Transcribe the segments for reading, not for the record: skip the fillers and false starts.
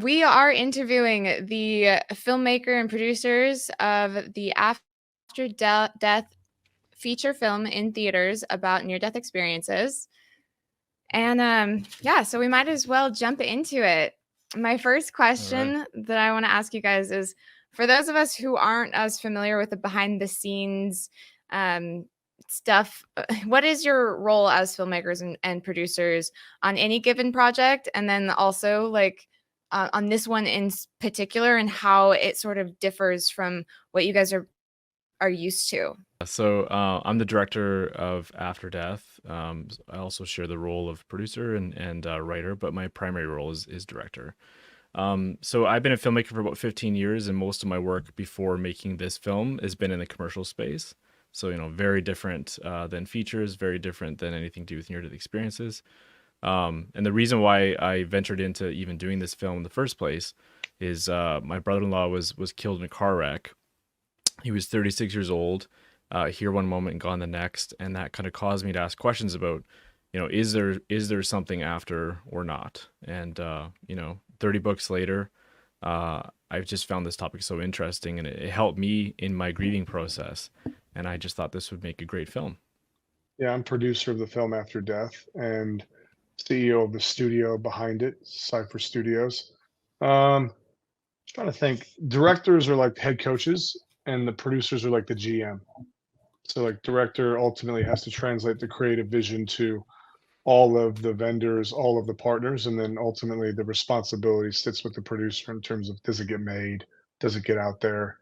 We are interviewing the filmmaker and producers of the After Death feature film in theaters about near-death experiences. And yeah, so we might as well jump into it. My first question that I want to ask you guys is, for those of us who aren't as familiar with the behind the scenes stuff, what is your role as filmmakers and producers on any given project? And then also like on this one in particular, and how it sort of differs from what you guys are used to. So I'm the director of After Death. I also share the role of producer and writer, but my primary role is director. So I've been a filmmaker for about 15 years, and most of my work before making this film has been in the commercial space. So, very different than features, very different than anything to do with near-death experiences. And the reason why I ventured into even doing this film in the first place is my brother-in-law was killed in a car wreck. He was 36 years old, here one moment and gone the next, and that kind of caused me to ask questions about, is there something after or not? And 30 books later, I've just found this topic so interesting, and it helped me in my grieving process. And I just thought this would make a great film. Yeah, I'm producer of the film After Death and CEO of the studio behind it, Cypher Studios. Trying to think. Directors are like head coaches, and the producers are like the GM. So, like, director ultimately has to translate the creative vision to all of the vendors, all of the partners, and then ultimately the responsibility sits with the producer in terms of does it get made, does it get out there.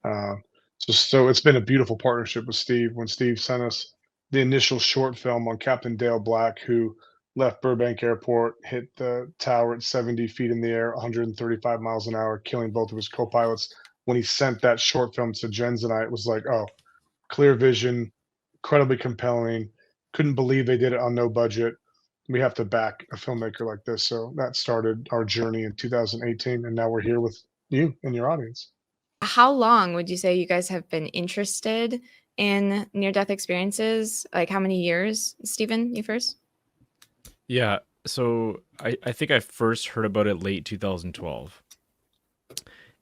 Uh, so it's been a beautiful partnership with Steve. When Steve sent us the initial short film on Captain Dale Black, who left Burbank Airport, hit the tower at 70 feet in the air, 135 miles an hour, killing both of his co-pilots. When he sent that short film to Jens and I, it was like, oh, clear vision, incredibly compelling. Couldn't believe they did it on no budget. We have to back a filmmaker like this. So that started our journey in 2018, and now we're here with you and your audience. How long would you say you guys have been interested in near-death experiences? Like how many years? Stephen, you first? Yeah, so I think I first heard about it late 2012,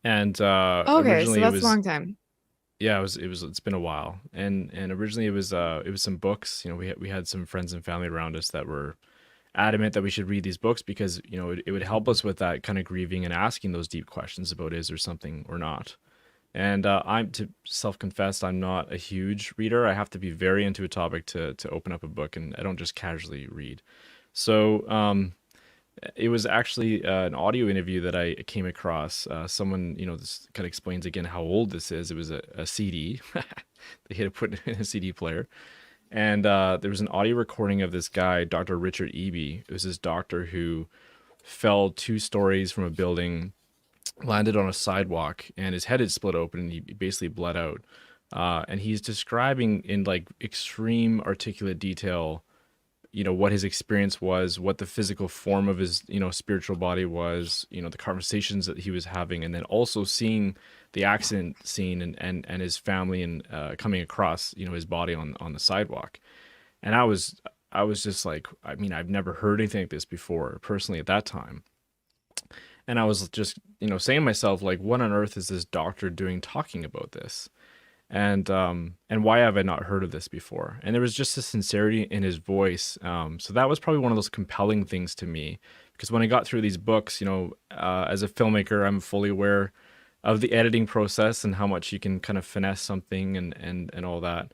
and Okay, so originally it that's a was. long time. Yeah, it's been a while. And originally it was some books. We had some friends and family around us that were adamant that we should read these books because, it would help us with that kind of grieving and asking those deep questions about is there something or not. And I'm to self-confess, I'm not a huge reader. I have to be very into a topic to open up a book, and I don't just casually read. So, it was actually an audio interview that I came across. Someone, this kind of explains again how old this is. It was a CD. They had to put it in a CD player. And there was an audio recording of this guy, Dr. Richard Eby. It was this doctor who fell 2 stories from a building, landed on a sidewalk, and his head had split open, and he basically bled out. And he's describing in like extreme articulate detail, what his experience was, what the physical form of his, spiritual body was, the conversations that he was having, and then also seeing the accident scene and his family and coming across, his body on the sidewalk. And I was just like, I mean, I've never heard anything like this before personally at that time. And I was just, saying to myself, like, what on earth is this doctor doing talking about this? And why have I not heard of this before? And there was just a sincerity in his voice. So that was probably one of those compelling things to me, because when I got through these books, as a filmmaker, I'm fully aware of the editing process and how much you can kind of finesse something and all that.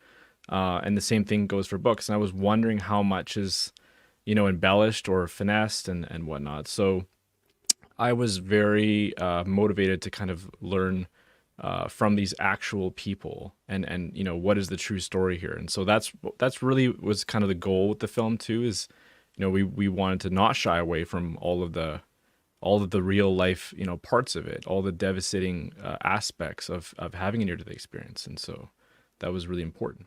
And the same thing goes for books. And I was wondering how much is, embellished or finessed and whatnot. So I was very motivated to kind of learn from these actual people and what is the true story here. And so that's really was kind of the goal with the film too, is we wanted to not shy away from all of the real life parts of it, all the devastating aspects of having a near death experience. And so that was really important.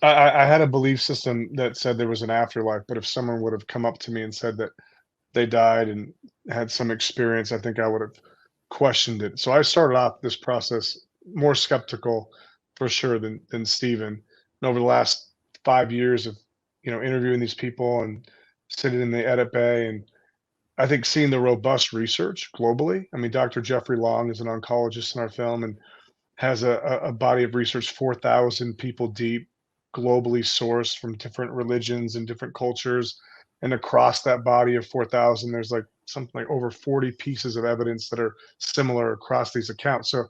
I had a belief system that said there was an afterlife, but if someone would have come up to me and said that they died and had some experience, I think I would have questioned it. So I started off this process more skeptical for sure than Steven. And over the last 5 years of interviewing these people and sitting in the edit bay and I think seeing the robust research globally. I mean, Dr. Jeffrey Long is an oncologist in our film and has a body of research 4,000 people deep, globally sourced from different religions and different cultures. And across that body of 4,000, there's like something like over 40 pieces of evidence that are similar across these accounts. So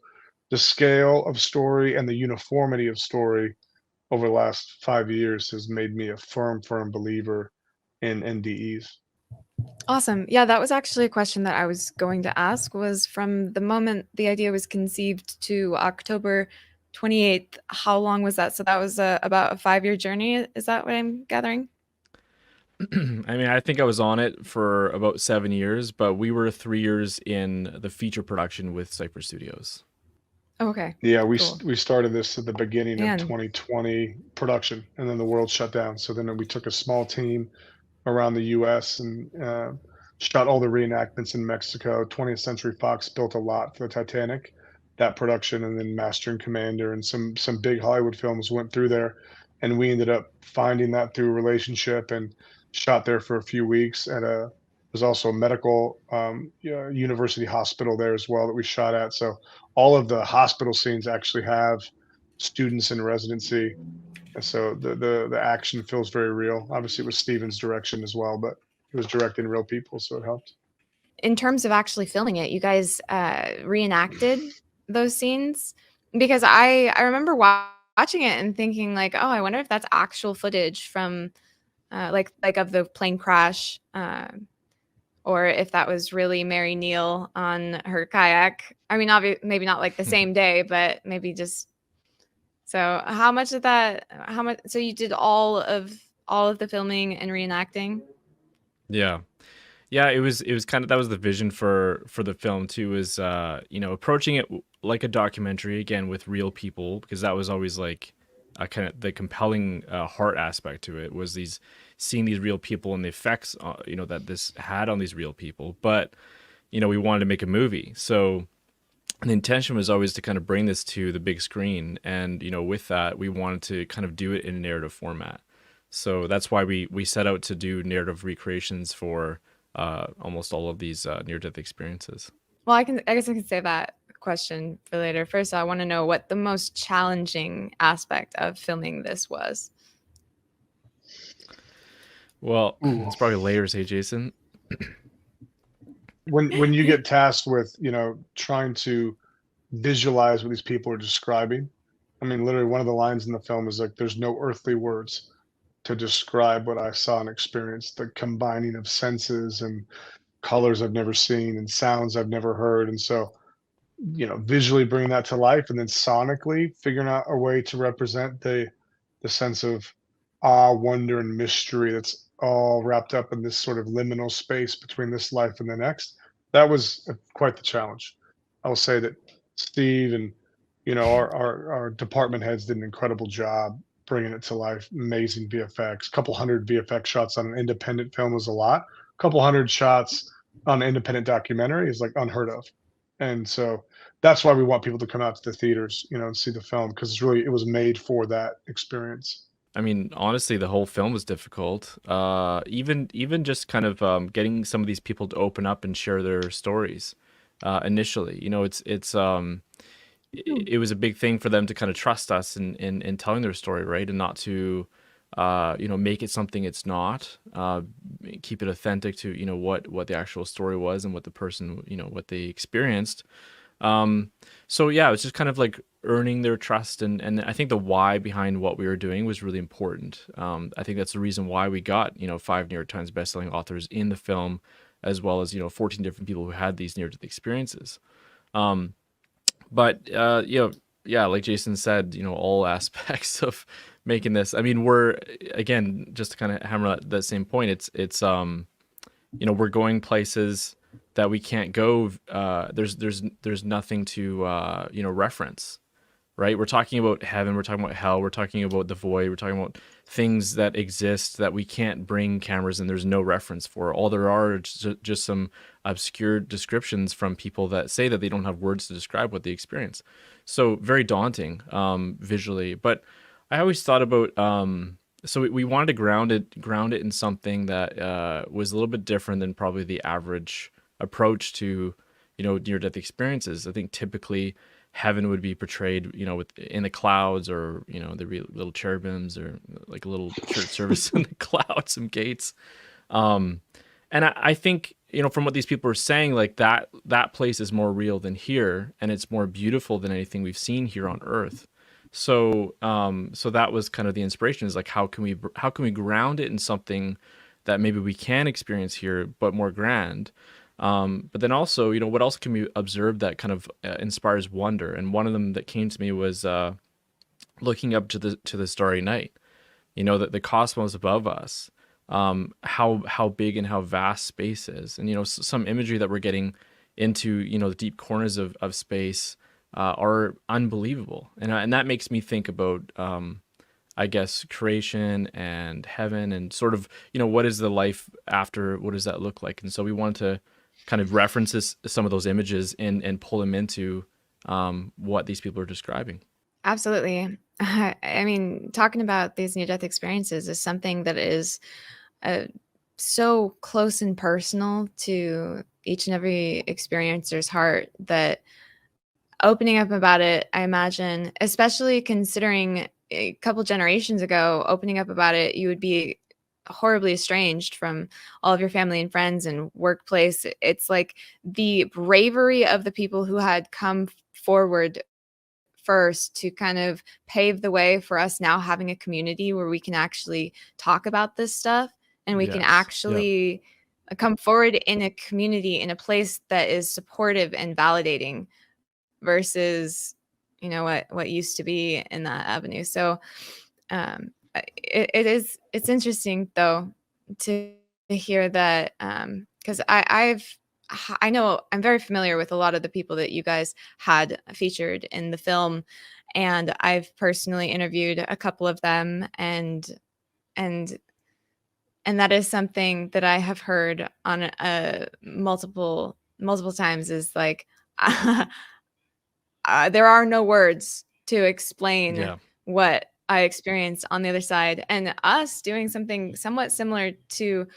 the scale of story and the uniformity of story over the last 5 years has made me a firm believer in NDEs. Awesome. Yeah, that was actually a question that I was going to ask, was from the moment the idea was conceived to October 28th, how long was that? So that was about a 5-year journey. Is that what I'm gathering? I mean, I think I was on it for about 7 years, but we were 3 years in the feature production with Cypher Studios. Okay. Yeah, Cool. we started this at the beginning of Man. 2020 production, and then the world shut down. So then we took a small team around the US and shot all the reenactments in Mexico. 20th Century Fox built a lot for the Titanic, that production, and then Master and Commander and some big Hollywood films went through there. And we ended up finding that through a relationship and shot there for a few weeks at a there's also a medical university hospital there as well that we shot at. So all of the hospital scenes actually have students in residency, and so the action feels very real. Obviously, it was Steven's direction as well, but it was directing real people, so it helped. In terms of actually filming it, you guys reenacted those scenes? Because I remember watching it and thinking like, oh, I wonder if that's actual footage from like of the plane crash, or if that was really Mary Neal on her kayak. I mean, maybe not like the same day, but maybe just. So how much of that? How much? So you did all of the filming and reenacting? Yeah. Yeah, it was kind of, that was the vision for the film too, is approaching it like a documentary again with real people, because that was always like kind of the compelling heart aspect to it, was seeing these real people and the effects that this had on these real people. But we wanted to make a movie, so the intention was always to kind of bring this to the big screen, and with that we wanted to kind of do it in a narrative format. So that's why we set out to do narrative recreations for almost all of these near-death experiences. Well, I guess I can save that question for later. First, I want to know what the most challenging aspect of filming this was. Well, Ooh. it's probably layers, hey Jason. When you get tasked with trying to visualize what these people are describing, I mean, literally one of the lines in the film is like, "There's no earthly words to describe what I saw and experienced." The combining of senses and colors I've never seen and sounds I've never heard, and so visually bringing that to life, and then sonically figuring out a way to represent the sense of awe, wonder, and mystery that's all wrapped up in this sort of liminal space between this life and the next. That was quite the challenge. I will say that Steve and our department heads did an incredible job bringing it to life. Amazing VFX. Couple hundred VFX shots on an independent film is a lot. Couple hundred shots on an independent documentary is like unheard of. And so that's why we want people to come out to the theaters, and see the film, because it was made for that experience. I mean, honestly, the whole film was difficult. Even just kind of getting some of these people to open up and share their stories initially. It was a big thing for them to kind of trust us in telling their story, right, and not to make it something it's not. Keep it authentic to what the actual story was and what the person what they experienced. So yeah, it was just kind of like earning their trust, and I think the why behind what we were doing was really important. I think that's the reason why we got 5 New York Times bestselling authors in the film, as well as 14 different people who had these near-death experiences. But yeah, like Jason said, all aspects of making this. I mean, we're, again, just to kind of hammer that same point, it's we're going places that we can't go. There's nothing to reference, right? We're talking about heaven, we're talking about hell, we're talking about the void, we're talking about things that exist that we can't bring cameras, and there's no reference for. All there are just some obscure descriptions from people that say that they don't have words to describe what they experience. So very daunting visually. But I always thought about So we wanted to ground it in something that was a little bit different than probably the average approach to, near death experiences. I think typically heaven would be portrayed, with in the clouds, or little cherubims, or like a little church service in the clouds, some gates. Um, and I think, from what these people are saying, like that place is more real than here, and it's more beautiful than anything we've seen here on Earth. So that was kind of the inspiration, is like, how can we ground it in something that maybe we can experience here, but more grand. But then also, what else can we observe that kind of inspires wonder? And one of them that came to me was looking up to the starry night. That the cosmos above us, how big and how vast space is, and some imagery that we're getting into, the deep corners of space are unbelievable, and that makes me think about, I guess, creation and heaven, and sort of, what is the life after? What does that look like? And so we wanted to kind of reference some of those images and pull them into what these people are describing. Absolutely. I mean, talking about these near-death experiences is something that is uh, so close and personal to each and every experiencer's heart, that opening up about it, I imagine, especially considering a couple generations ago, opening up about it, you would be horribly estranged from all of your family and friends and workplace. It's like the bravery of the people who had come forward first to kind of pave the way for us now having a community where we can actually talk about this stuff, and we can Yes. Yep. actually come forward in a community, in a place that is supportive and validating, versus what used to be in that avenue. So it's interesting though to hear that, because I know I'm very familiar with a lot of the people that you guys had featured in the film, and I've personally interviewed a couple of them, and and that is something that I have heard on multiple times, is like there are no words to explain Yeah. what I experienced on the other side. And us doing something somewhat similar to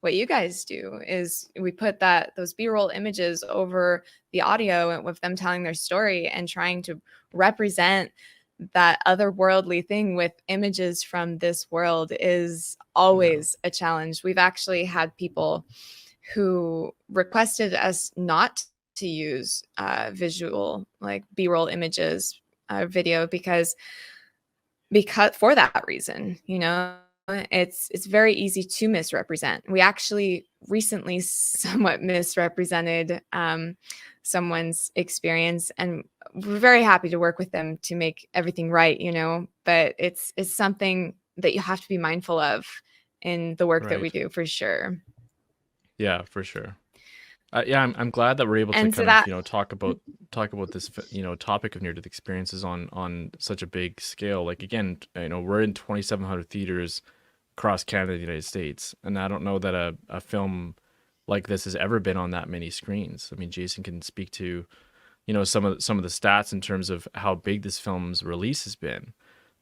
what you guys do is we put those B-roll images over the audio with them telling their story and trying to represent that otherworldly thing with images from this world is Yeah. always a challenge. We've actually had people who requested us not to use visual, like B-roll images, video, because for that reason, it's very easy to misrepresent. We actually recently somewhat misrepresented someone's experience, and we're very happy to work with them to make everything right, but it's something that you have to be mindful of in the work that we Right. do, for sure. Yeah, for sure. Yeah, I'm glad that we're able to And so kind of, that talk about this, topic of near-death experiences on such a big scale. Like, again, we're in 2,700 theaters across Canada and the United States, and I don't know that a film like this has ever been on that many screens. I mean, Jason can speak to, some of the stats in terms of how big this film's release has been,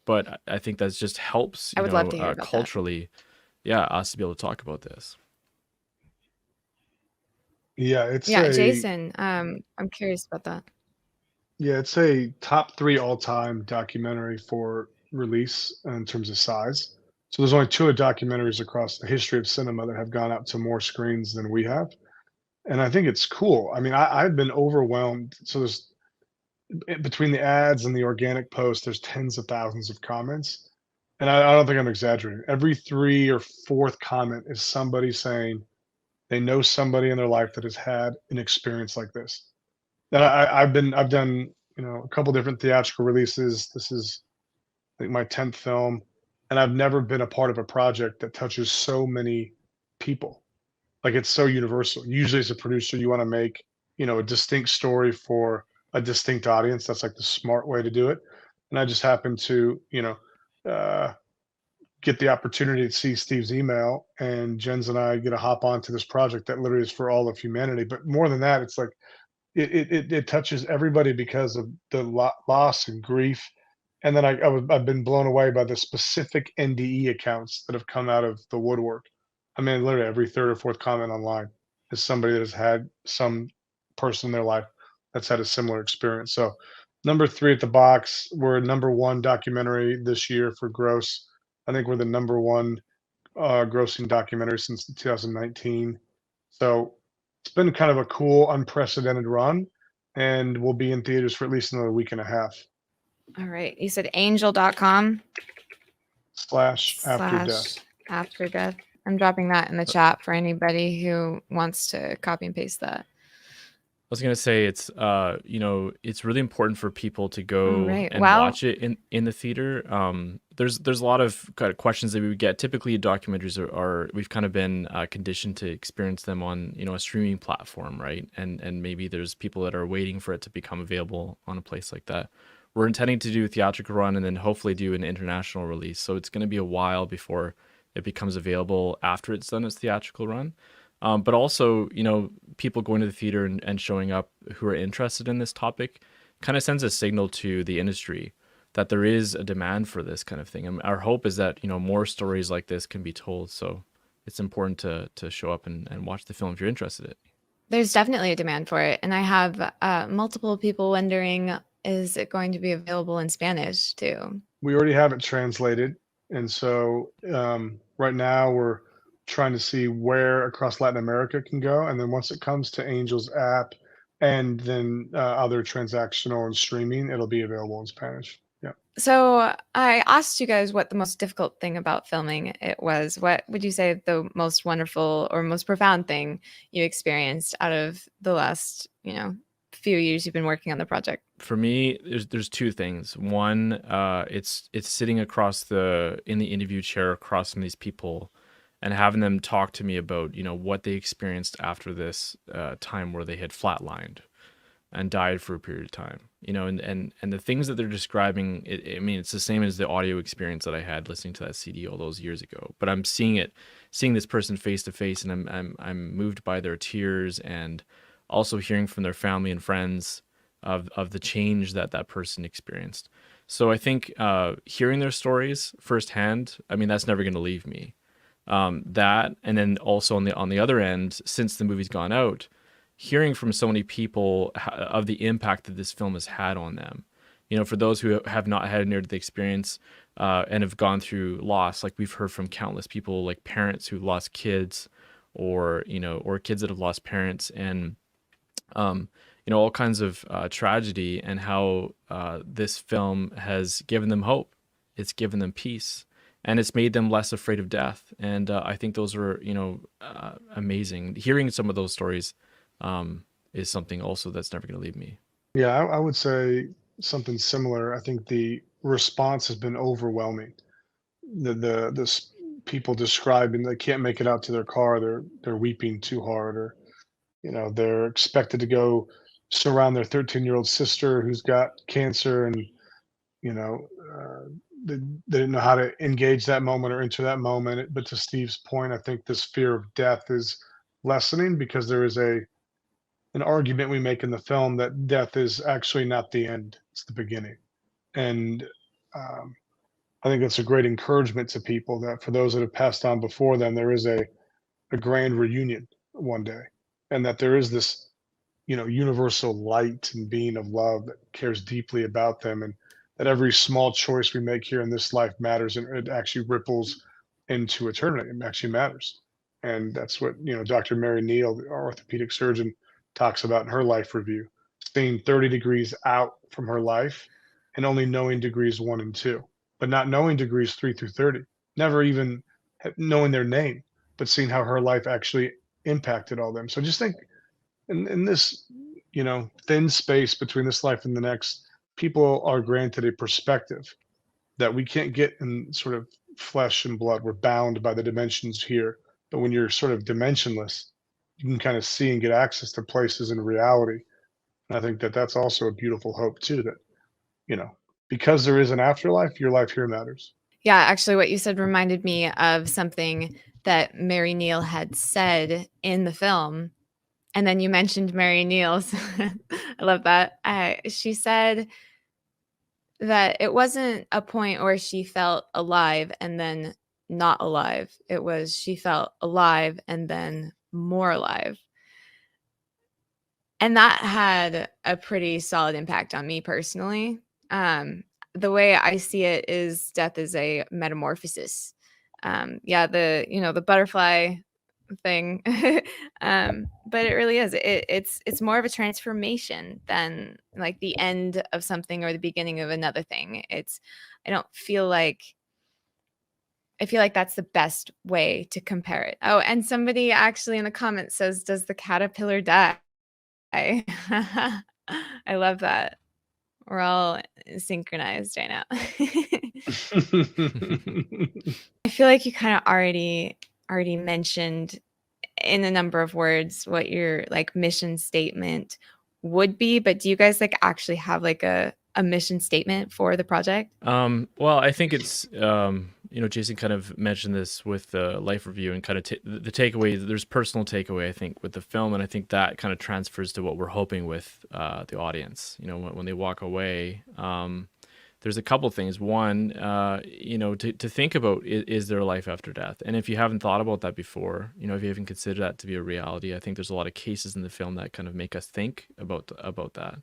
but I think that just helps, I would love to hear about that. culturally, yeah, us to be able to talk about this. Yeah, it's Yeah, a Jason, I'm curious about that. yeah, it's a top 3 all-time documentary for release in terms of size. So there's only 2 documentaries across the history of cinema that have gone out to more screens than we have, and I think it's cool. I mean, I've been overwhelmed. So there's between the ads and the organic posts, there's tens of thousands of comments, and I don't think I'm exaggerating. Every 3 or 4th comment is somebody saying they know somebody in their life that has had an experience like this. And I've done, a couple different theatrical releases. This is, I think, my 10th film, and I've never been a part of a project that touches so many people. Like, it's so universal. Usually as a producer, you wanna make, a distinct story for a distinct audience. That's, like, the smart way to do it, and I just happened to, uh, get the opportunity to see Steve's email, and Jens and I get to hop onto this project that literally is for all of humanity. But more than that, it's like it touches everybody because of the loss and grief And then I've been blown away by the specific NDE accounts that have come out of the woodwork. I mean, literally every third or fourth comment online is somebody that has had some person in their life that's had a similar experience. So, number 3 at the box, we're number 1 documentary this year for gross. I think we're the number 1 grossing documentary since 2019. So it's been kind of a cool, unprecedented run, and we'll be in theaters for at least another week and a half. All right. You said angel.com /after death. after death. I'm dropping that in the chat for anybody who wants to copy and paste that. I was gonna say it's it's really important for people to go and Well, watch it in the theater. There's a lot of kind of questions that we would get. Typically, documentaries are we've kind of been conditioned to experience them on a streaming platform, right? And maybe there's people that are waiting for it to become available on a place like that. We're intending to do a theatrical run and then hopefully do an international release. So it's going to be a while before it becomes available after it's done its theatrical run. But also, people going to the theater and showing up who are interested in this topic kind of sends a signal to the industry that there is a demand for this kind of thing. And our hope is that, more stories like this can be told. So it's important to show up and watch the film if you're interested in it. There's definitely a demand for it. And I have multiple people wondering, is it going to be available in Spanish too? We already have it translated. And so right now we're trying to see where across Latin America it can go. And then once it comes to Angel's app and then other transactional and streaming, it'll be available in Spanish. Yeah. So I asked you guys what the most difficult thing about filming it was. What would you say the most wonderful or most profound thing you experienced out of the last, few years you've been working on the project? For me, there's 2 things. One, it's sitting in the interview chair across from these people and having them talk to me about, what they experienced after this time where they had flatlined and died for a period of time, and the things that they're describing, it's the same as the audio experience that I had listening to that CD all those years ago, but I'm seeing this person face to face, and I'm moved by their tears, and also hearing from their family and friends of the change that person experienced. So I think hearing their stories firsthand, that's never going to leave me. That, and then also on the other end, since the movie's gone out, hearing from so many people of the impact that this film has had on them. For those who have not had a near-death experience and have gone through loss, like we've heard from countless people, like parents who lost kids, or kids that have lost parents, and all kinds of tragedy, and how this film has given them hope. It's given them peace, and it's made them less afraid of death. And I think those are, amazing. Hearing some of those stories is something also that's never going to leave me. Yeah, I would say something similar. I think the response has been overwhelming. The people describing they can't make it out to their car, they're weeping too hard, or they're expected to go surround their 13-year-old sister who's got cancer, and they didn't know how to engage that moment or enter that moment. But to Steve's point, I think this fear of death is lessening, because there is an argument we make in the film that death is actually not the end, it's the beginning. And I think that's a great encouragement to people, that for those that have passed on before them, there is a grand reunion one day, and that there is this universal light and being of love that cares deeply about them, and that every small choice we make here in this life matters, and it actually ripples into eternity. It actually matters. And that's what Dr. Mary Neal, our orthopedic surgeon, talks about in her life review, seeing 30 degrees out from her life and only knowing degrees 1 and 2, but not knowing degrees 3 through 30, never even knowing their name, but seeing how her life actually impacted all them. So just think, in this thin space between this life and the next, people are granted a perspective that we can't get in sort of flesh and blood. We're bound by the dimensions here, but when you're sort of dimensionless, you can kind of see and get access to places in reality. And I think that that's also a beautiful hope too, that because there is an afterlife, your life here matters. Yeah, actually what you said reminded me of something that Mary Neal had said in the film. And then you mentioned Mary Neal's. I love that. She said that it wasn't a point where she felt alive and then not alive. It was she felt alive and then more alive. And that had a pretty solid impact on me personally. The way I see it is death is a metamorphosis. Yeah, the butterfly thing, but it really is. It's more of a transformation than like the end of something or the beginning of another thing. I don't feel like I feel like that's the best way to compare it. Oh, and somebody actually in the comments says, "Does the caterpillar die?" I love that. We're all synchronized right now. I feel like you kind of already mentioned in a number of words what your like mission statement would be, but do you guys like actually have like a mission statement for the project? Well, I think it's Jason kind of mentioned this with the life review and kind of the takeaway. There's personal takeaway, I think, with the film, and I think that kind of transfers to what we're hoping with the audience. When they walk away, there's a couple things. One, to think about, is there a life after death? And if you haven't thought about that before, if you haven't considered that to be a reality, I think there's a lot of cases in the film that kind of make us think about that.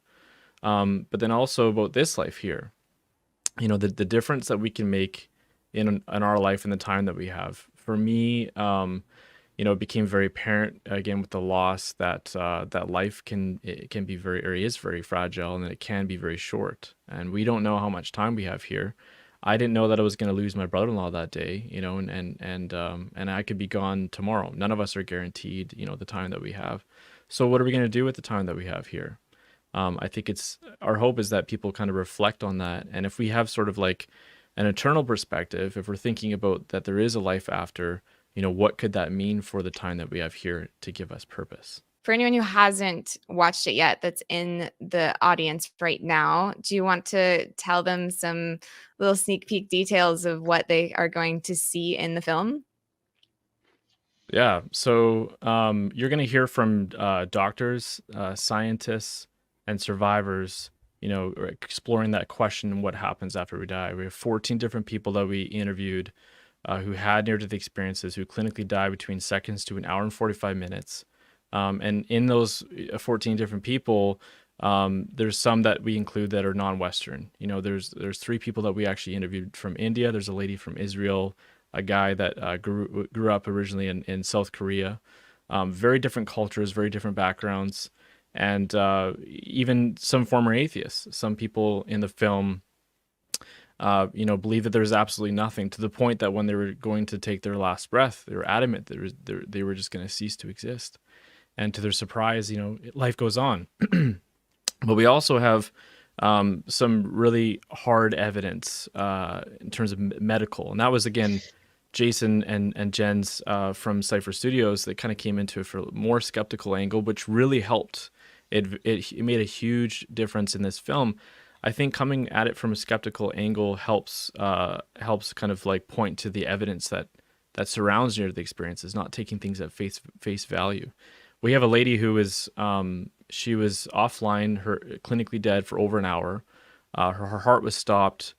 But then also about this life here, the difference that we can make in our life and the time that we have. For me, it became very apparent again with the loss that that life can be is very fragile, and that it can be very short. And we don't know how much time we have here. I didn't know that I was going to lose my brother-in-law that day, and I could be gone tomorrow. None of us are guaranteed, the time that we have. So what are we going to do with the time that we have here? I think our hope is that people kind of reflect on that. And if we have sort of like an eternal perspective, if we're thinking about that there is a life after, what could that mean for the time that we have here to give us purpose? For anyone who hasn't watched it yet, that's in the audience right now, do you want to tell them some little sneak peek details of what they are going to see in the film? Yeah. So you're going to hear from doctors, scientists, and survivors, exploring that question, what happens after we die. We have 14 different people that we interviewed who had near-death experiences, who clinically died between seconds to an hour and 45 minutes. And in those 14 different people, there's some that we include that are non-Western. There's 3 people that we actually interviewed from India. There's a lady from Israel, a guy that grew up originally in South Korea. Very different cultures, very different backgrounds. And even some former atheists. Some people in the film, believe that there's absolutely nothing, to the point that when they were going to take their last breath, they were adamant that they were just going to cease to exist. And to their surprise, life goes on. But we also have some really hard evidence in terms of medical. And that was, again, Jason and Jen's from Cypher Studios that kind of came into it for a more skeptical angle, which really helped. It made a huge difference in this film. I think coming at it from a skeptical angle helps kind of like point to the evidence that surrounds near the experiences, not taking things at face value. We have a lady who was she was offline, her clinically dead for over an hour. Her heart was stopped,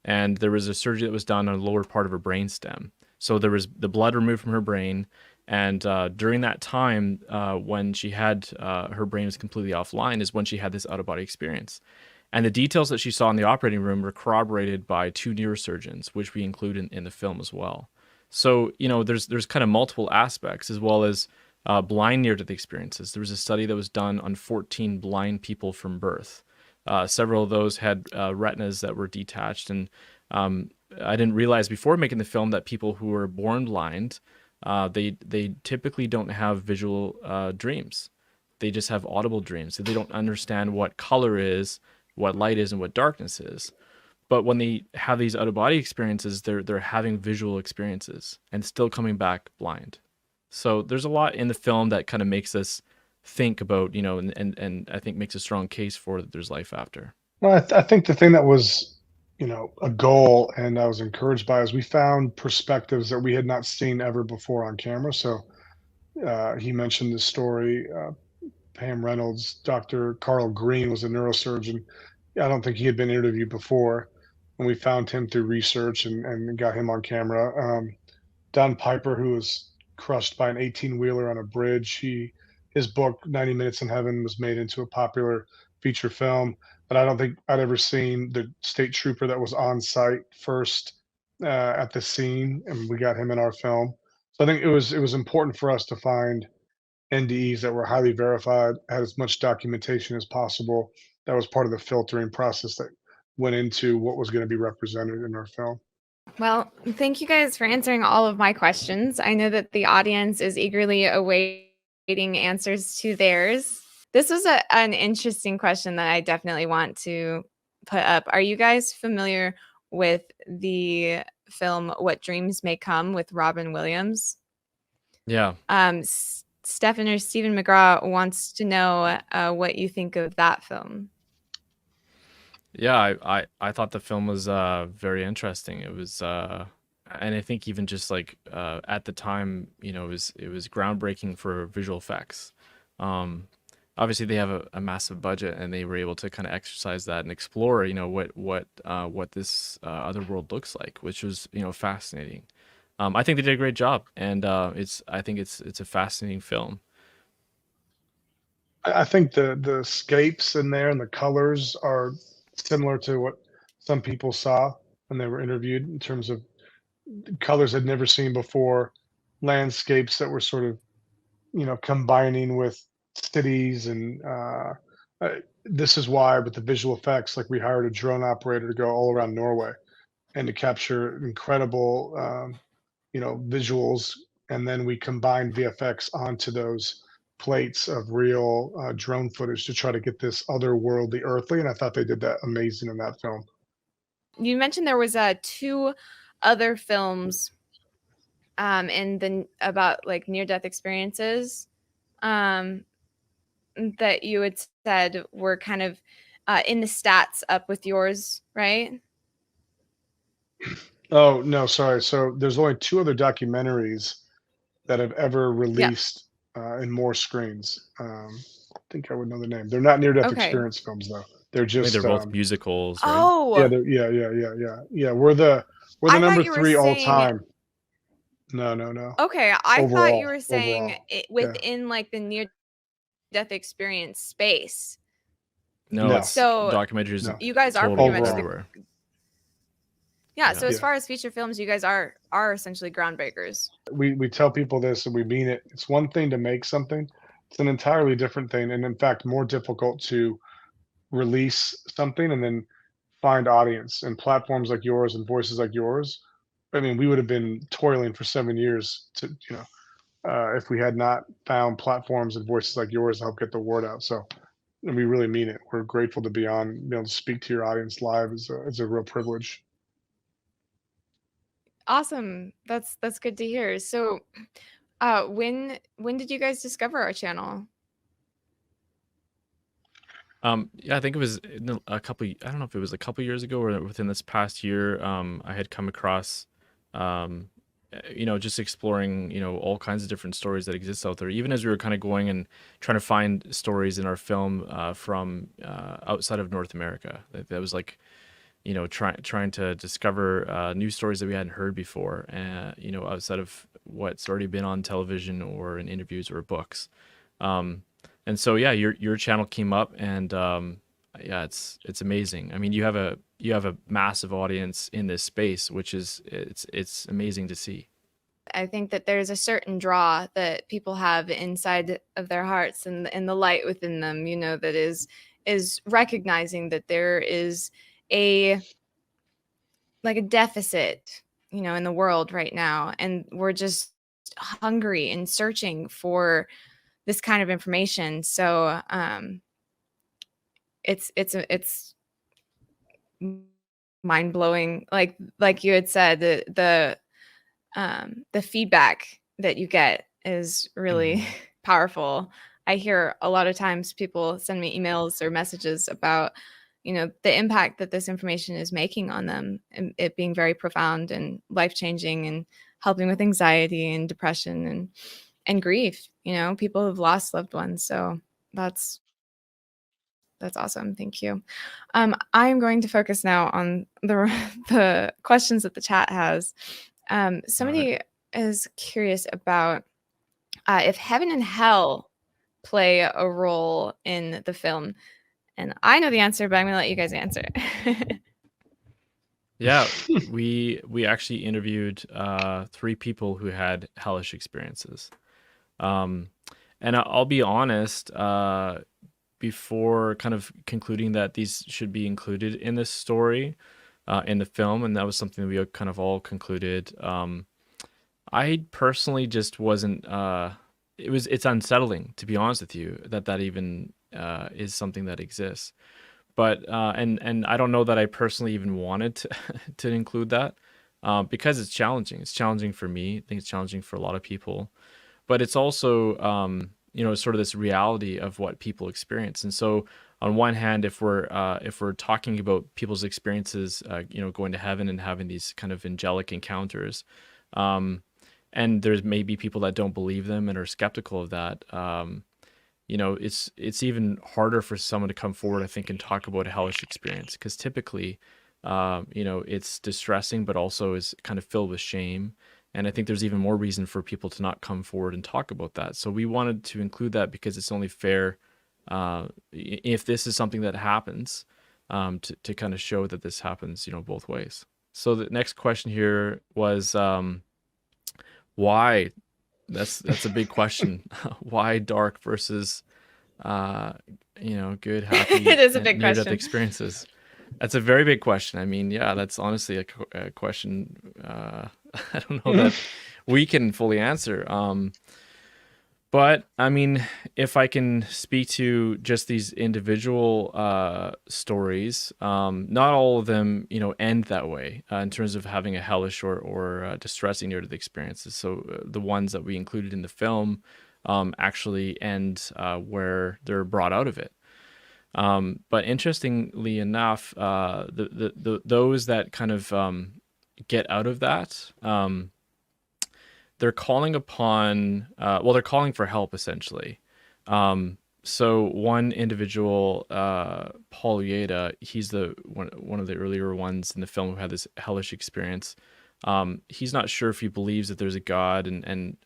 and there was a surgery that was done on the lower part of her brainstem. So there was the blood removed from her brain. And during that time, when she had her brain was completely offline, is when she had this out-of-body experience. And the details that she saw in the operating room were corroborated by 2 neurosurgeons, which we include in the film as well. So, there's kind of multiple aspects, as well as blind near-death experiences. There was a study that was done on 14 blind people from birth. Several of those had retinas that were detached. And I didn't realize before making the film that people who were born blind, they typically don't have visual dreams. They just have audible dreams. So they don't understand what color is, what light is, and what darkness is. But when they have these out-of-body experiences, they're having visual experiences and still coming back blind. So there's a lot in the film that kind of makes us think about, and I think makes a strong case for that there's life after. Well, I think the thing that was, a goal, and I was encouraged by, is we found perspectives that we had not seen ever before on camera. So he mentioned the story. Pam Reynolds, Dr. Carl Green was a neurosurgeon. I don't think he had been interviewed before, and we found him through research and got him on camera. Don Piper, who was crushed by an 18-wheeler on a bridge. His book 90 Minutes in Heaven was made into a popular feature film, but I don't think I'd ever seen the state trooper that was on site first at the scene, and we got him in our film. So I think it was important for us to find NDEs that were highly verified, had as much documentation as possible. That was part of the filtering process that went into what was going to be represented in our film. Well, thank you guys for answering all of my questions. I know that the audience is eagerly awaiting answers to theirs. This was an interesting question that I definitely want to put up. Are you guys familiar with the film What Dreams May Come with Robin Williams? Yeah. Stephen or Stephen McGraw wants to know what you think of that film. Yeah, I thought the film was very interesting. It was and I think even just like at the time, you know, it was groundbreaking for visual effects. Obviously they have a massive budget, and they were able to kind of exercise that and explore, you know, what this other world looks like, which was, you know, fascinating. I think they did a great job, and I think it's a fascinating film. I think the scapes in there and the colors are similar to what some people saw when they were interviewed in terms of colors I'd never seen before, landscapes that were sort of, combining with cities and this is why with the visual effects, like we hired a drone operator to go all around Norway and to capture incredible, visuals, and then we combined VFX onto those plates of real drone footage to try to get this otherworldly, earthly, and I thought they did that amazing in that film. You mentioned there was two other films in the about like near-death experiences that you had said were kind of in the stats up with yours, right? Oh no, sorry. So there's only two other documentaries that have ever Yeah. released in more screens. I think I would know the name. They're not near-death Okay. experience films though. They're I think just they're both musicals, right? yeah, Oh, yeah. We're the I number thought you were 3 all saying. time. No. Okay, I thought you were saying Overall, yeah. within like the near-death experience space. No, No, it's So documentaries no. you guys are totally pretty much Overall. yeah. So as Yeah. far as feature films, you guys are essentially groundbreakers. We tell people this and we mean it. It's one thing to make something. It's an entirely different thing, and in fact, more difficult to release something and then find audience and platforms like yours and voices like yours. I mean, we would have been toiling for 7 years to, if we had not found platforms and voices like yours to help get the word out. So, and we really mean it. We're grateful to be on, be able to speak to your audience live is a real privilege. Awesome. That's good to hear. So, when did you guys discover our channel? Yeah, I think it was a couple. I don't know if it was a couple years ago or within this past year. I had come across, just exploring, all kinds of different stories that exist out there. Even as we were kind of going and trying to find stories in our film from outside of North America. That was like, trying to discover new stories that we hadn't heard before, outside of what's already been on television or in interviews or books. And so yeah, your channel came up, and yeah, it's amazing. I mean, you have a massive audience in this space, which is it's amazing to see. I think that there's a certain draw that people have inside of their hearts and the light within them, that is recognizing that there is a deficit, in the world right now, and we're just hungry and searching for this kind of information. So it's mind-blowing, like you had said, the feedback that you get is really powerful. I hear a lot of times people send me emails or messages about the impact that this information is making on them, and it being very profound and life-changing and helping with anxiety and depression and grief. People have lost loved ones, so that's That's awesome. Thank you. I'm going to focus now on the questions that the chat has. Somebody is curious about if heaven and hell play a role in the film. And I know the answer, but I'm going to let you guys answer. Yeah, we actually interviewed 3 people who had hellish experiences. And I'll be honest, before kind of concluding that these should be included in this story, in the film, and that was something that we kind of all concluded. I personally just wasn't. It's unsettling, to be honest with you, that even is something that exists. But and I don't know that I personally even wanted to to include that, because it's challenging. It's challenging for me. I think it's challenging for a lot of people, but it's also sort of this reality of what people experience. And so on one hand, if we're talking about people's experiences, going to heaven and having these kind of angelic encounters, and there's maybe people that don't believe them and are skeptical of that. It's even harder for someone to come forward, I think, and talk about a hellish experience, because typically, it's distressing, but also is kind of filled with shame. And I think there's even more reason for people to not come forward and talk about that. So we wanted to include that because it's only fair, if this is something that happens, to kind of show that this happens, both ways. So the next question here was, why? That's a big question. Why dark versus, good, happy, It is a big near-death question. experiences? That's a very big question. I mean, yeah, that's honestly a question I don't know that we can fully answer. But I mean, if I can speak to just these individual stories, not all of them, end that way, in terms of having a hellish or distressing near-death experiences. So the ones that we included in the film actually end where they're brought out of it. But interestingly enough, those that kind of get out of that, they're calling upon, they're calling for help, essentially. So one individual, Paul Ueda, he's one of the earlier ones in the film who had this hellish experience. He's not sure if he believes that there's a God, and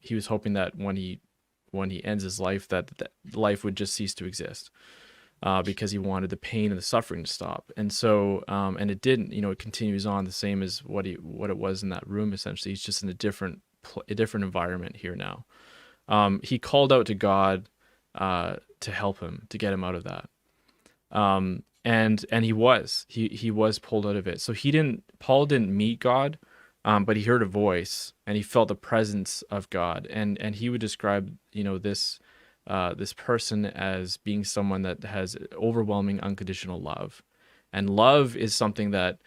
he was hoping that when he ends his life, that life would just cease to exist, because he wanted the pain and the suffering to stop. And so, and it didn't. It continues on the same as what it was in that room. Essentially, he's just in a different environment here now. He called out to God to help him, to get him out of that. And he was pulled out of it. So Paul didn't meet God, but he heard a voice and he felt the presence of God. And he would describe, this person as being someone that has overwhelming unconditional love. And love is something that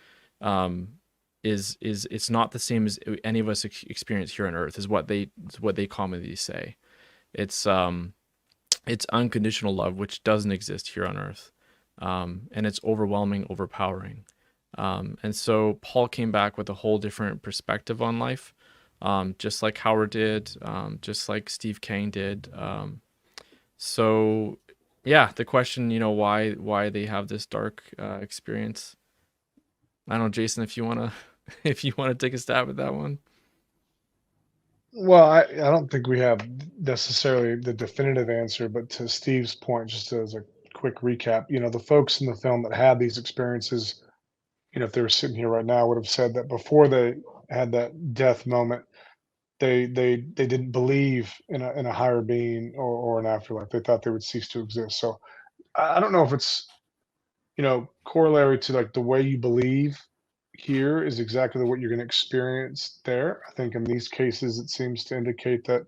it's not the same as any of us experience here on earth, is what they commonly say. It's unconditional love, which doesn't exist here on earth. And it's overwhelming, overpowering. And so Paul came back with a whole different perspective on life, just like Howard did, just like Steve Kang did. So yeah, the question, why they have this dark experience. I don't know, Jason, if you wanna take a stab at that one. Well, I don't think we have necessarily the definitive answer, but to Steve's point, just as a quick recap, the folks in the film that had these experiences, if they were sitting here right now, would have said that before they had that death moment, they didn't believe in a higher being or an afterlife. They thought they would cease to exist. So I don't know if it's corollary to like the way you believe here is exactly what you're going to experience there. I think in these cases, it seems to indicate that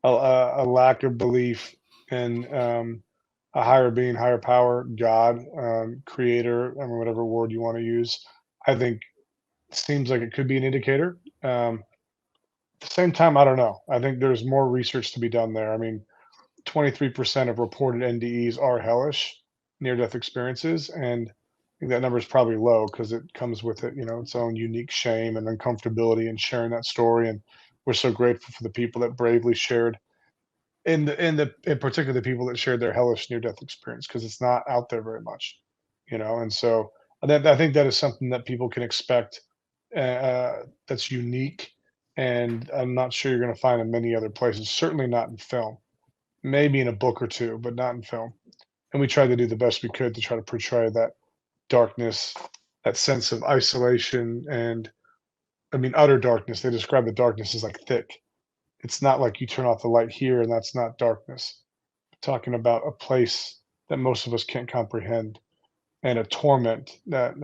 a lack of belief in a higher being, higher power, God, creator, I mean, whatever word you want to use, I think seems like it could be an indicator. At the same time, I don't know. I think there's more research to be done there. I mean, 23% of reported NDEs are hellish, near-death experiences, and I think that number is probably low because it comes with it, its own unique shame and uncomfortability in sharing that story. And we're so grateful for the people that bravely shared in particular the people that shared their hellish near-death experience, because it's not out there very much, and so I think that is something that people can expect, that's unique, and I'm not sure you're going to find in many other places. Certainly not in film. Maybe in a book or two, but not in film. And we tried to do the best we could to try to portray that darkness, that sense of isolation, and I mean utter darkness. They describe the darkness as like thick. It's not like you turn off the light here and that's not darkness. Talking about a place that most of us can't comprehend, and a torment that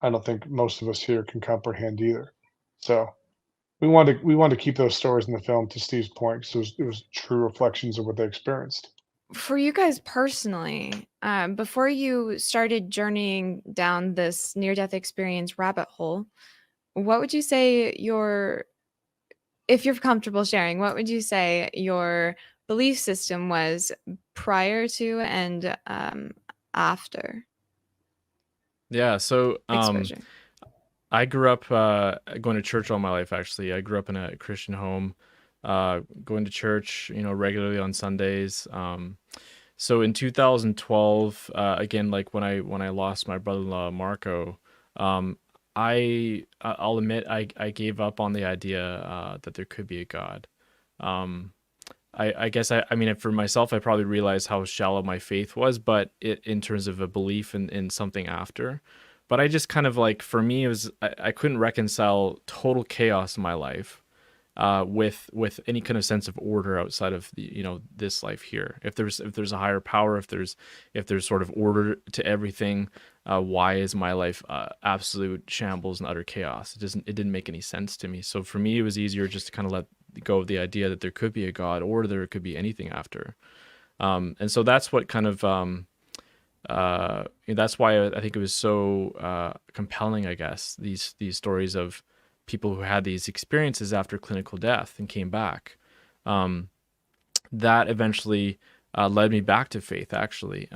I don't think most of us here can comprehend either. So we wanted to keep those stories in the film, to Steve's point, because it was true reflections of what they experienced. For you guys personally, before you started journeying down this near-death experience rabbit hole, what would you say if you're comfortable sharing, what would you say your belief system was prior to and after Yeah, so exposure? I grew up going to church all my life. Actually, I grew up in a Christian home, going to church, regularly on Sundays. So in 2012, again, like when I lost my brother-in-law Marco, um, I'll admit I gave up on the idea that there could be a God. Um, I guess I mean for myself, I probably realized how shallow my faith was, but in terms of a belief in something after. But I just kind of like, for me, it was I couldn't reconcile total chaos in my life with any kind of sense of order outside of this life here. If there's a higher power, if there's sort of order to everything, why is my life absolute shambles and utter chaos? It didn't make any sense to me. So for me, it was easier just to kind of let go of the idea that there could be a God, or there could be anything after. And so that's what kind of that's why I think it was so compelling, I guess, these stories of people who had these experiences after clinical death and came back. That eventually led me back to faith, actually.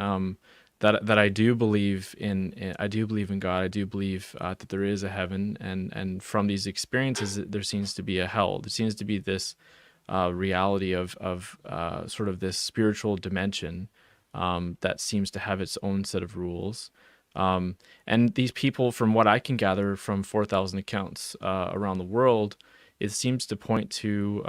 That I do believe in. I do believe in God. I do believe that there is a heaven, and from these experiences, there seems to be a hell. There seems to be this reality of sort of this spiritual dimension that seems to have its own set of rules. And these people, from what I can gather from 4,000 accounts around the world, it seems to point to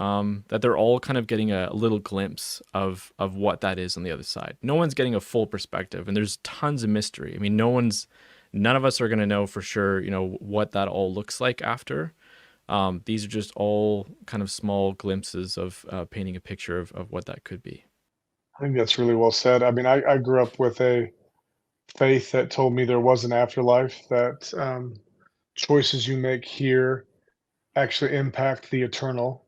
that they're all kind of getting a little glimpse of what that is on the other side. No one's getting a full perspective, and there's tons of mystery. I mean, none of us are going to know for sure, what that all looks like after. These are just all kind of small glimpses of painting a picture of what that could be. I think that's really well said. I mean, I grew up with a faith that told me there was an afterlife, that choices you make here actually impact the eternal.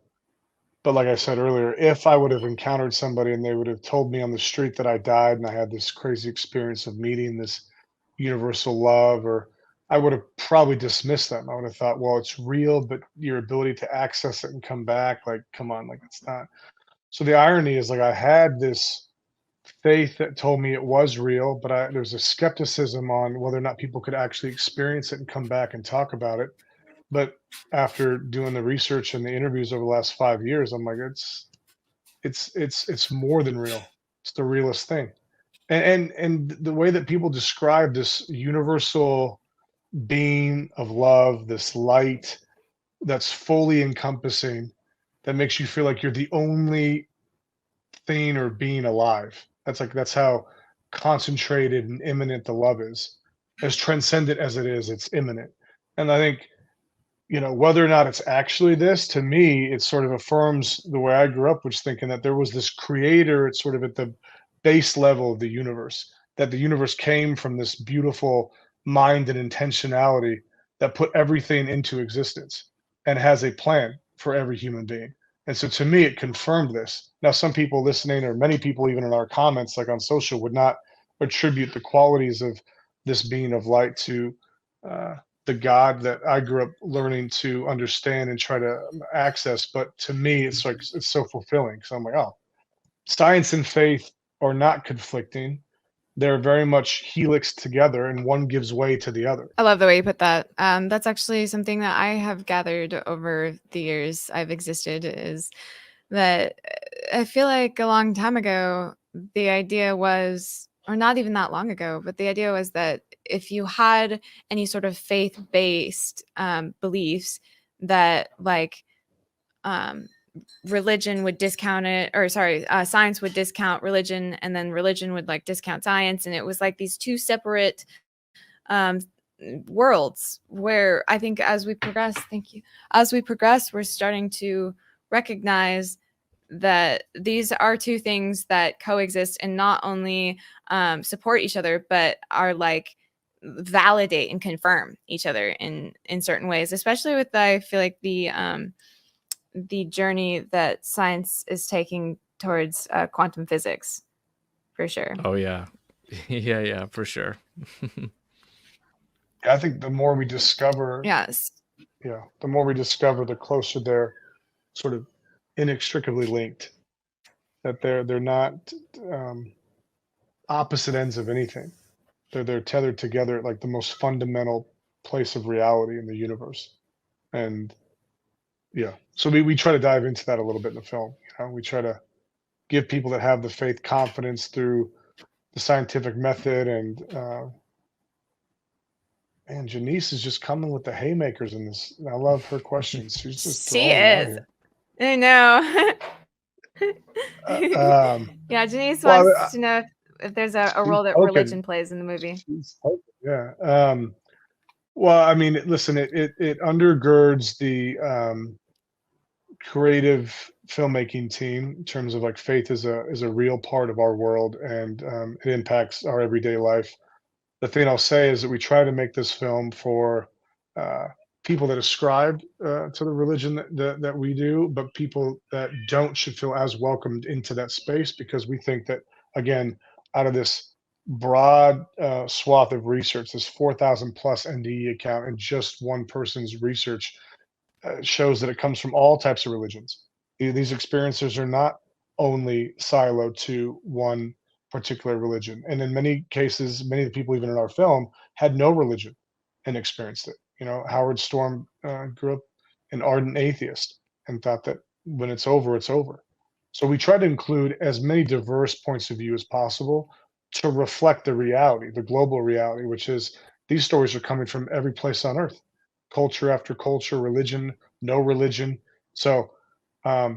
But like I said earlier, if I would have encountered somebody and they would have told me on the street that I died and I had this crazy experience of meeting this universal love, or I would have probably dismissed them. I would have thought, well, it's real, but your ability to access it and come back, like, come on, like it's not. So the irony is, like, I had this faith that told me it was real, but there's a skepticism on whether or not people could actually experience it and come back and talk about it. But after doing the research and the interviews over the last 5 years, I'm like, it's more than real. It's the realest thing. And the way that people describe this universal being of love, this light that's fully encompassing, that makes you feel like you're the only thing or being alive. That's how concentrated and imminent the love is. As transcendent as it is, it's imminent. And I think, whether or not it's actually this, to me, it sort of affirms the way I grew up, which thinking that there was this creator. It's sort of at the base level of the universe, that the universe came from this beautiful mind and intentionality that put everything into existence and has a plan for every human being. And so to me, it confirmed this. Now, some people listening, or many people even in our comments, like on social, would not attribute the qualities of this being of light to the God that I grew up learning to understand and try to access. But to me, it's like, it's so fulfilling. So I'm like, oh, science and faith are not conflicting. They're very much helixed together, and one gives way to the other. I love the way you put that. That's actually something that I have gathered over the years I've existed, is that I feel like a long time ago, the idea was, or not even that long ago, but the idea was that if you had any sort of faith-based beliefs, that like religion would discount it, or sorry, science would discount religion, and then religion would like discount science, and it was like these two separate um, worlds. Where I think as we progress, thank you, as we progress, we're starting to recognize that these are two things that coexist and not only support each other, but are like validate and confirm each other in certain ways, especially with, I feel like, the journey that science is taking towards quantum physics, for sure. Oh yeah. Yeah, for sure. I think the more we discover, Yes. the more we discover, the closer they're sort of inextricably linked. That they're not opposite ends of anything. They're tethered together at like the most fundamental place of reality in the universe. And so we try to dive into that a little bit in the film. We try to give people that have the faith confidence through the scientific method. And Janice is just coming with the haymakers in this. I love her questions. She's just She throwing them out is. here. I know. Yeah, Janice wants to know if there's a role that religion plays in the movie. Yeah. Well, I mean, listen, it undergirds the creative filmmaking team in terms of like faith is a real part of our world, and it impacts our everyday life. The thing I'll say is that we try to make this film for people that ascribe to the religion that we do, but people that don't should feel as welcomed into that space, because we think that, again, out of this broad swath of research, this 4,000 plus NDE account, and just one person's research shows that it comes from all types of religions. These experiences are not only siloed to one particular religion. And in many cases, many of the people even in our film had no religion and experienced it. Howard Storm grew up an ardent atheist and thought that when it's over, it's over. So we try to include as many diverse points of view as possible to reflect the reality, the global reality, which is these stories are coming from every place on earth, culture after culture, religion, no religion. So I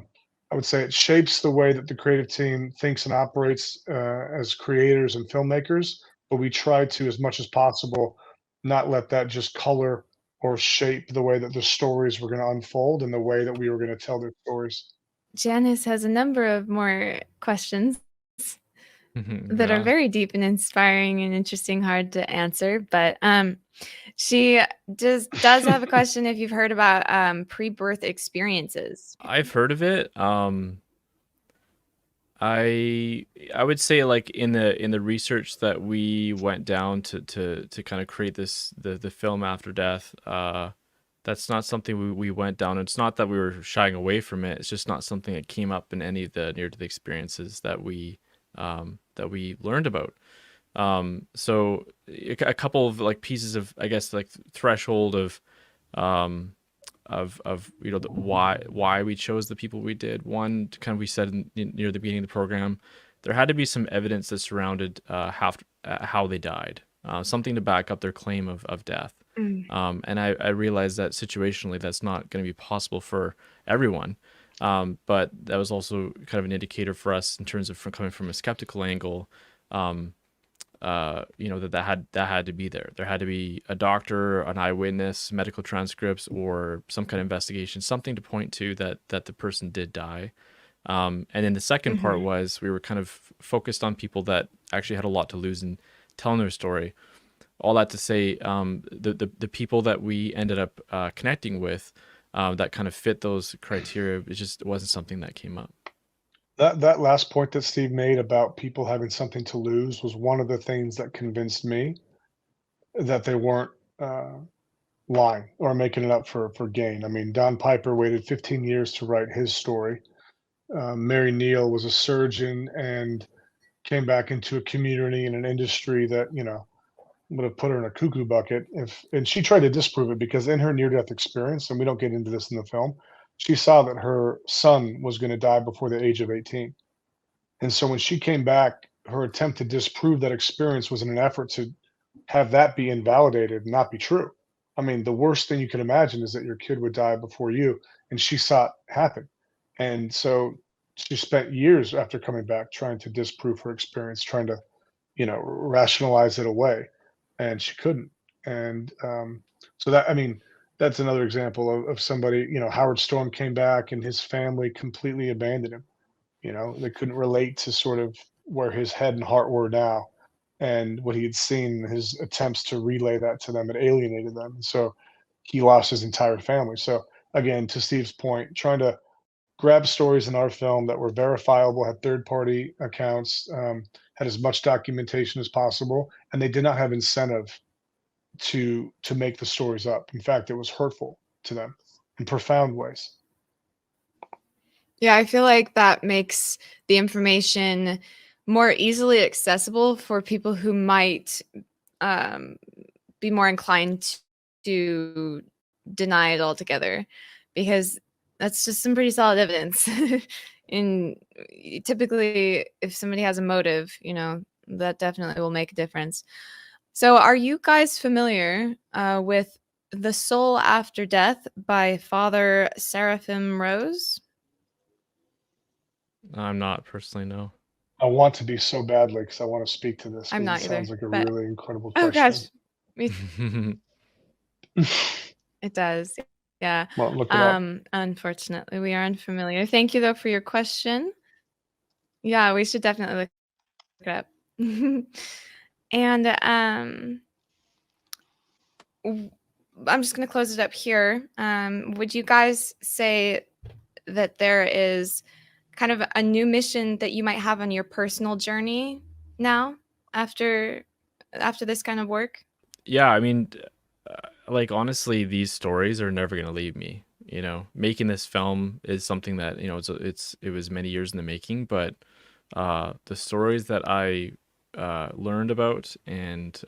would say it shapes the way that the creative team thinks and operates as creators and filmmakers, but we try to, as much as possible, not let that just color or shape the way that the stories were going to unfold and the way that we were going to tell their stories. Janice has a number of more questions that are Yeah. very deep and inspiring and interesting, hard to answer. But she does have a question if you've heard about Prebirth Experiences. I've heard of it. I would say, like, in the research that we went down to kind of create the film After Death, that's not something we went down. It's not that we were shying away from it. It's just not something that came up in any of the near-death experiences that we learned about. So a couple of like pieces of, I guess, like threshold of why we chose the people we did. One, kind of, we said near the beginning of the program, there had to be some evidence that surrounded how they died, something to back up their claim of death. And I realized that situationally that's not going to be possible for everyone. But that was also kind of an indicator for us in terms of coming from a skeptical angle. That had to be there. There had to be a doctor, an eyewitness, medical transcripts, or some kind of investigation, something to point to that the person did die. And then the second part was we were kind of focused on people that actually had a lot to lose in telling their story. All that to say, the people that we ended up connecting with that kind of fit those criteria, it wasn't something that came up. That last point that Steve made about people having something to lose was one of the things that convinced me that they weren't lying or making it up for gain. I mean, Don Piper waited 15 years to write his story. Mary Neal was a surgeon and came back into a community and an industry that, would have put her in a cuckoo bucket and she tried to disprove it, because in her near-death experience, and we don't get into this in the film, she saw that her son was going to die before the age of 18. And so when she came back, her attempt to disprove that experience was in an effort to have that be invalidated and not be true. I mean, the worst thing you can imagine is that your kid would die before you, and she saw it happen. And so she spent years after coming back trying to disprove her experience, trying to, rationalize it away, and she couldn't. And so that, I mean, that's another example of somebody, Howard Storm came back and his family completely abandoned him. They couldn't relate to sort of where his head and heart were now and what he had seen, his attempts to relay that to them had alienated them. So he lost his entire family. So again, to Steve's point, trying to grab stories in our film that were verifiable, had third party accounts, had as much documentation as possible, and they did not have incentive to make the stories up. In fact, it was hurtful to them in profound ways. Yeah, I feel like that makes the information more easily accessible for people who might be more inclined to deny it altogether, because that's just some pretty solid evidence. And typically, if somebody has a motive, that definitely will make a difference. So, are you guys familiar with The Soul After Death by Father Seraphim Rose? I'm not personally, no. I want to be so badly because I want to speak to this I'm because not it either, sounds like a but really incredible oh question. gosh, it does. Yeah. Well, look it up. Unfortunately, we are unfamiliar. Thank you though for your question. Yeah, we should definitely look it up. And I'm just going to close it up here. Would you guys say that there is kind of a new mission that you might have on your personal journey now after this kind of work? Yeah, I mean, like honestly, these stories are never gonna leave me. Making this film is something that it was many years in the making, but the stories that I learned about and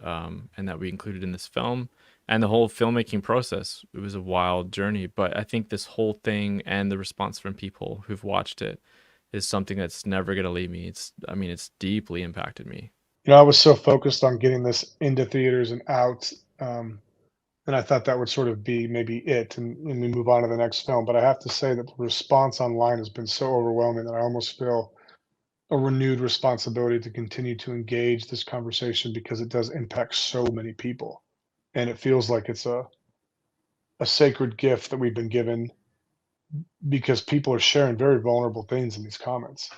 that we included in this film and the whole filmmaking process, it was a wild journey. But I think this whole thing and the response from people who've watched it is something that's never gonna leave me. It's deeply impacted me. I was so focused on getting this into theaters and out, and I thought that would sort of be maybe it, and we move on to the next film. But I have to say that the response online has been so overwhelming that I almost feel a renewed responsibility to continue to engage this conversation because it does impact so many people, and it feels like it's a sacred gift that we've been given because people are sharing very vulnerable things in these comments,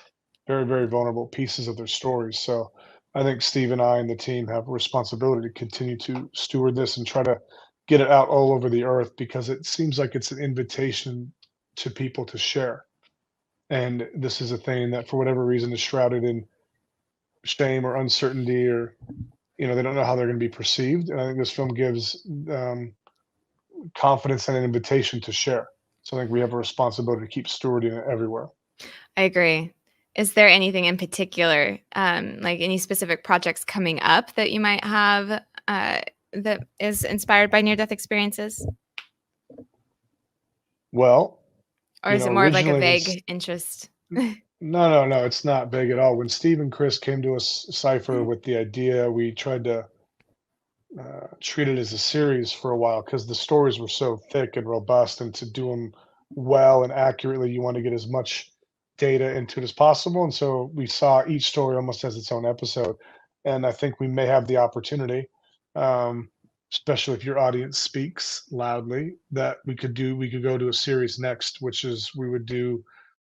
very, very vulnerable pieces of their stories. So I think Steve and I and the team have a responsibility to continue to steward this and try to get it out all over the earth because it seems like it's an invitation to people to share. And this is a thing that, for whatever reason, is shrouded in shame or uncertainty, or they don't know how they're going to be perceived. And I think this film gives confidence and an invitation to share. So I think we have a responsibility to keep stewarding it everywhere. I agree. Is there anything in particular, like any specific projects coming up that you might have that is inspired by near-death experiences? Well, Or is it more of like a originally vague interest? no, it's not big at all. When Steve and Chris came to us, Cypher, with the idea, we tried to treat it as a series for a while because the stories were so thick and robust, and to do them well and accurately, you want to get as much data into it as possible. And so we saw each story almost as its own episode. And I think we may have the opportunity, especially if your audience speaks loudly, that we could go to a series next, which is we would do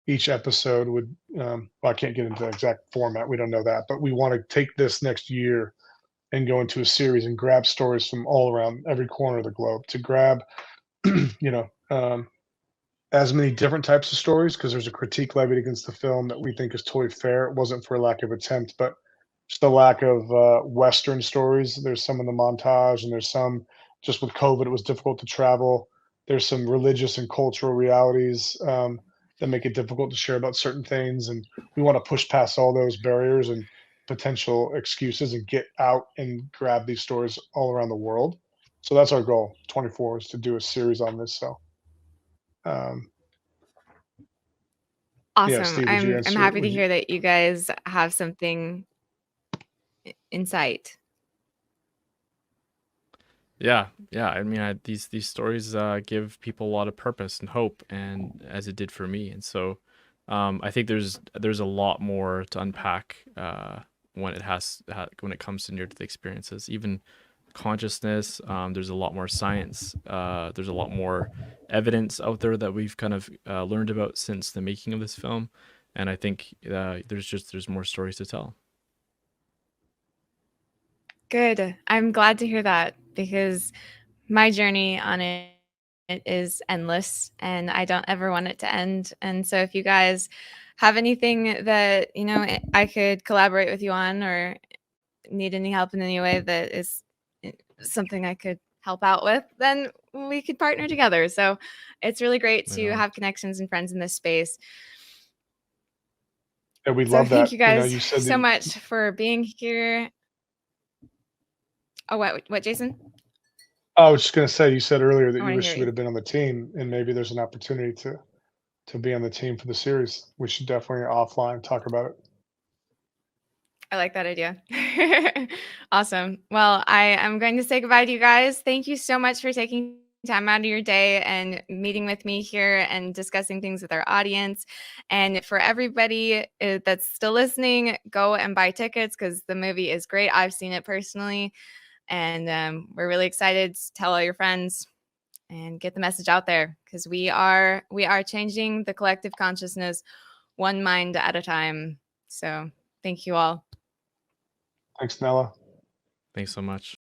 each episode would well, I can't get into the exact format, we don't know that, but we want to take this next year and go into a series and grab stories from all around every corner of the globe to grab you know as many different types of stories, because there's a critique levied against the film that we think is totally fair. It wasn't for a lack of attempt, but just a lack of Western stories. There's some in the montage, and there's some just with COVID, it was difficult to travel. There's some religious and cultural realities that make it difficult to share about certain things. And we want to push past all those barriers and potential excuses and get out and grab these stories all around the world. So that's our goal. 24 is to do a series on this. So Awesome. Steve, would you I'm answer? happy to hear that you guys have something in sight. Yeah, I mean, these stories give people a lot of purpose and hope, and as it did for me. And so, I think there's a lot more to unpack when it comes to near-death experiences, even consciousness. There's a lot more science. There's a lot more evidence out there that we've kind of learned about since the making of this film, and I think there's more stories to tell. Good. I'm glad to hear that, because my journey on it is endless and I don't ever want it to end. And so if you guys have anything that, I could collaborate with you on, or need any help in any way that is something I could help out with, then we could partner together. So it's really great Right to on. have connections and friends in this space. Yeah, we So love thank that. you guys You said so much for being here. Oh, what, Jason? I was just going to say, you said earlier that I you want to wish hear you would you. have been on the team, and maybe there's an opportunity to be on the team for the series. We should definitely offline talk about it. I like that idea. Awesome. Well, I am going to say goodbye to you guys. Thank you so much for taking time out of your day and meeting with me here and discussing things with our audience. And for everybody that's still listening, go and buy tickets, because the movie is great. I've seen it personally, and we're really excited to tell all your friends and get the message out there, because we are changing the collective consciousness one mind at a time. So thank you all. Thanks, Nella. Thanks so much.